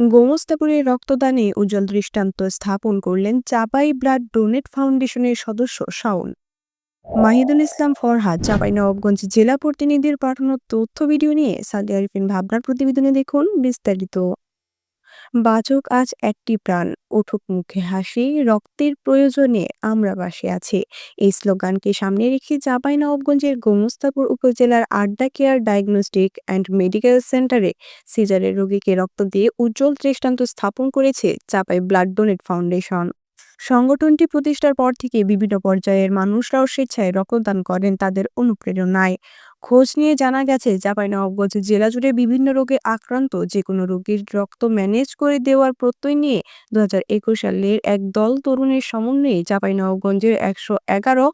গোমস্তাপুরে রক্তদানে উজ্জ্বল দৃষ্টান্ত স্থাপন করলেন চাপাই ব্লাড ডোনেট ফাউন্ডেশনের সদস্য শাওন মাহিদুল ইসলাম ফরহাদ। চাঁপাইনবাবগঞ্জ জেলা প্রতিনিধির পাঠানো তথ্য ভিডিও নিয়ে সাদি আরিফিন ভাবনার প্রতিবেদনে দেখুন বিস্তারিত। বাচক আজ একটি প্রাণ, উঠুক মুখে হাসি, রক্তের প্রয়োজনে আমরা পাশে আছি। এই স্লোগানকে সামনে রেখে চাঁপাইনবাবগঞ্জের গোমস্তাপুর উপজেলার আড্ডা কেয়ার ডায়াগনস্টিক অ্যান্ড মেডিকেল সেন্টারে সিজারের রোগীকে রক্ত দিয়ে উজ্জ্বল দৃষ্টান্ত স্থাপন করেছে চাঁপাই ব্লাড ডোনেট ফাউন্ডেশন। সংগঠনটি প্রতিষ্ঠার পর থেকে বিভিন্ন পর্যায়ের মানুষরাও স্বেচ্ছায় রক্তদান করেন তাদের অনুপ্রেরণায়। খোঁজ নিয়ে জানা গেছে চাঁপাইনবাবগঞ্জ জেলা জুড়ে বিভিন্ন রোগে আক্রান্ত যে কোনো রোগীর রক্ত ম্যানেজ করে দেওয়ার প্রত্যয় নিয়ে 2021 সালের এক দল তরুণের সমন্বয়ে চাঁপাইনবাবগঞ্জের 111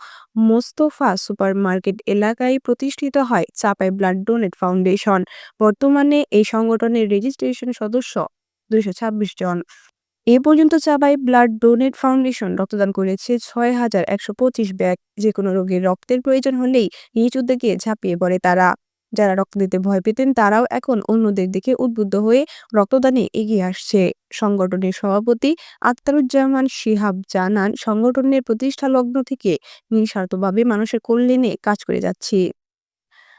মোস্তফা সুপার মার্কেট এলাকায় প্রতিষ্ঠিত হয় চাঁপাই ব্লাড ডোনেট ফাউন্ডেশন। বর্তমানে এই সংগঠনের রেজিস্ট্রেশন সদস্য 226 জন। এ পর্যন্ত চাবাই ব্লাড ডোনেট ফাউন্ডেশন রক্তদান করেছে 6,125 ব্যাগ। যেকোনো রোগীর রক্তের প্রয়োজন হলেই নিজ উদ্যোগে ঝাঁপিয়ে পড়ে তারা। যারা রক্ত দিতে ভয় পেতেন তারাও এখন অন্যদের দিকে উদ্বুদ্ধ হয়ে রক্তদানে এগিয়ে আসছে। সংগঠনের সভাপতি আখতারুজ্জামান শিহাব জানান, সংগঠনের প্রতিষ্ঠা লগ্ন থেকে নিঃস্বার্থভাবে মানুষের কল্যাণে কাজ করে যাচ্ছি।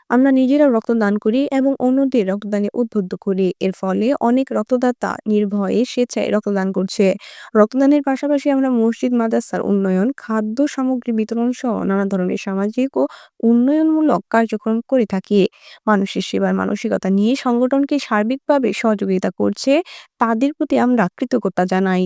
আমরা নিজেরাও রক্তদান করি এবং অন্যদের রক্তদানে উদ্বুদ্ধ করি। এর ফলে অনেক রক্তদাতা নির্ভয়ে স্বেচ্ছায় রক্তদান করছে। রক্তদানের পাশাপাশি আমরা মসজিদ, মাদ্রাসার উন্নয়ন, খাদ্য সামগ্রী বিতরণ সহ নানা ধরনের সামাজিক ও উন্নয়নমূলক কার্যক্রম করে থাকি। মানুষের সেবার মানসিকতা নিয়ে সংগঠনকে সার্বিকভাবে সহযোগিতা করছে, তাদের প্রতি আমরা কৃতজ্ঞতা জানাই।